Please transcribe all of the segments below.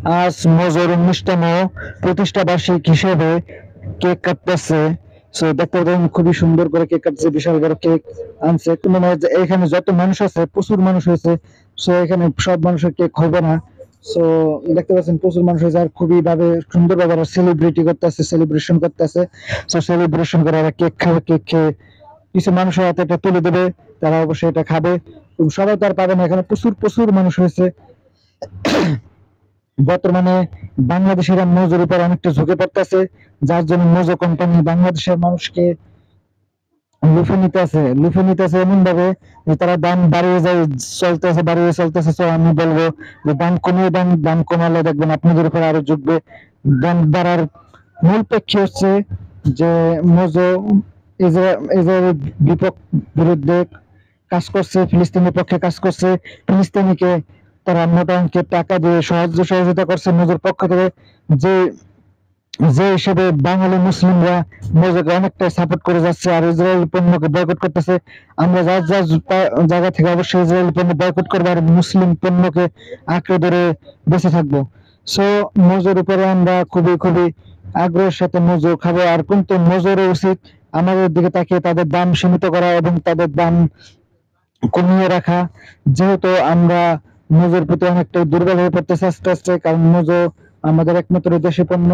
আজ মজুর 19তম প্রতিষ্ঠা বার্ষিক হিসেবে কেক কাটতেছে। সো দেখতে পাচ্ছেন খুবই সুন্দর করে কেক কাটছে, বিশাল বড় কেক আনছে। কোনো মানে এখানে যত মানুষ আছে প্রচুর মানুষ হয়েছে। সো এখানে সব মানুষের কেক হবে না। সো দেখতে পাচ্ছেন প্রচুর মানুষ হয়েছে, আর খুবই ভাবে সুন্দর ভাবে সেলিব্রিটি করতেছে, সেলিব্রেশন করতেছে। সো সেলিব্রেশন করে আর কেক খাবে, কেক খেয়ে কিছু মানুষের হাতে এটা তুলে দেবে, তারা অবশ্যই এটা খাবে। সবাই তো আর পাবে না, এখানে প্রচুর প্রচুর মানুষ হয়েছে। বর্তমানে বাংলাদেশিরা মজুর উপর অনেকটা ঝুঁকে পড়তেছে, যার জন্য মজু কোম্পানি বাংলাদেশের মানুষকে লুফে নিতেছে এমন ভাবে যে তারা দাম বাড়িয়ে চলতেছে। তো আমি বলবো যে দাম কমিয়ে দেন, দাম কমালে দেখবেন আপনাদের উপর আরো ঝুঁকবে। দাম বাড়ার মূল প্রেক্ষী হচ্ছে যে মজু ইসরায়েলের বিরুদ্ধে কাজ করছে, ফিলিস্তিনের পক্ষে কাজ করছে। ফিলিস্তিনিকে তারা মোটা অঙ্কের টাকা দিয়ে সহযোগিতা করছে মজুর পক্ষ থেকে। যে যে হিসেবে বাঙালি মুসলিমরা মজুকে অনেকটা সাপোর্ট করে যাচ্ছে আর ইসরায়েল পণ্যকে বয়কট করতেছে। আমরা যার যার জায়গা থেকে অবশ্যই ইসরায়েল পণ্য বয়কট করবো আর মুসলিম পণ্যকে আঁকড়ে ধরে বেঁচে থাকবো। সো মজুর উপরে আমরা খুবই খুবই আগ্রহের সাথে মজুর খাবো। আর কিন্তু মজুরের উচিত আমাদের দিকে তাকিয়ে তাদের দাম সীমিত করা এবং তাদের দাম কমিয়ে রাখা। যেহেতু আমরা মজুর প্রতি অনেকটাই দুর্বল হয়ে পড়তেছে আস্তে আস্তে, কারণ মজু আমাদের একমাত্র দেশি পণ্য।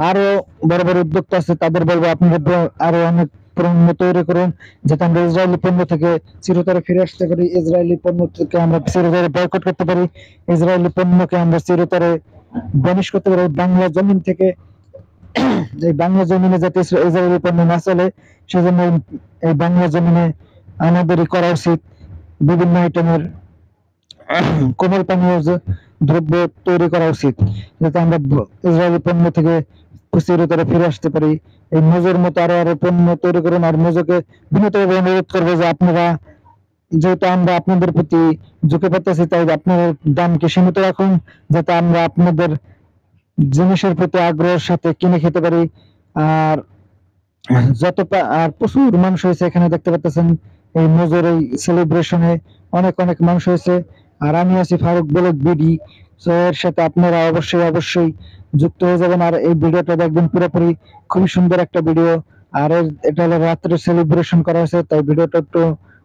আরো বড় বড় উদ্যোক্তা আছে, তাদের বলবো আপনাদের আরো অনেক পণ্য তৈরি করুন, যাতে আমরা ইসরায়েলি পণ্য থেকে চিরতরে ফিরে আসতে পারি, ইসরায়েলি পণ্য থেকে আমরা চিরতরে বয়কট করতে পারি, ইসরায়েলি পণ্যকে আমরা চিরতরে বনিশ করতে পারি বাংলা জমিন থেকে। যে বাংলা জমিনে যাতে ইসরায়েলি পণ্য না চলে, সেজন্য এই বাংলা জমিনে আমাদেরই করা উচিত বিভিন্ন আইটেমের কোমল পানীয় দ্রব্য তৈরি করা উচিত, যাতে আমরা ইসরায়েলি পণ্য থেকে চিরতরে ফিরে আসতে পারি। এই মজুর মতো আরো আরো পণ্য তৈরি করুন। আর মজুকে বিনীতভাবে অনুরোধ করবো যে আপনারা, যেহেতু আমরা আপনাদের প্রতি ঝুঁকে পড়তেছি, তাই আপনাদের দামকে সীমিত রাখুন, যাতে আমরা আপনাদের জিনিসের প্রতি আগ্রহের সাথে কিনে খেতে পারি। আর আর প্রচুর মানুষ হয়েছে এখানে দেখতে পাচ্ছেন এই মজুর এই সেলিব্রেশনে, অনেক অনেক মানুষ হয়েছে। আর আমি আছি ফারুক বলক বিডি। তো এর সাথে আপনারা অবশ্যই অবশ্যই যুক্ত হয়ে যাবেন আর এই ভিডিওটা দেখবেন পুরোপুরি। খুবই সুন্দর একটা ভিডিও। আর এটা হলো রাত্রে সেলিব্রেশন করা হয়েছে, তাই ভিডিওটা একটু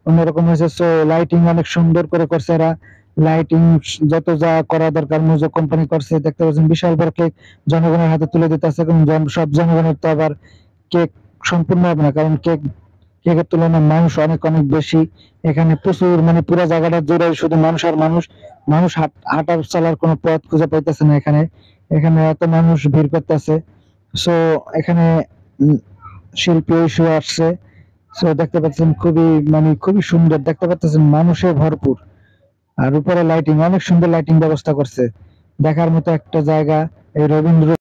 অন্যরকম হয়েছে। সো লাইটিং অনেক সুন্দর করে করছে এরা, লাইটিং যত যা করা দরকার মজু কোম্পানি করছে। দেখতে পাচ্ছেন বিশাল বড় কেক জনগণের হাতে তুলে দিতেছে, এবং সব জনগণের তো আবার কেক সম্পূর্ণ হবে না, কারণ কেকের তুলনায় মানুষ অনেক অনেক বেশি। এখানে প্রচুর মানে পুরো জায়গাটা জুড়ে শুধু মানুষ আর মানুষ। মানুষ হাঁটার চলার কোনো পথ খুঁজে পাইতেছে না এখানে, এখানে এত মানুষ ভিড় করতেছে। সো এখানে শিল্পী ইস্যু আসছে। সো দেখতে পাচ্ছেন খুবই মানে খুবই সুন্দর, দেখতে পাচ্ছেন মানুষে ভরপুর। আর উপরে লাইটিং অনেক সুন্দর, লাইটিং ব্যবস্থা করছে, দেখার মতো একটা জায়গা এই রবীন্দ্র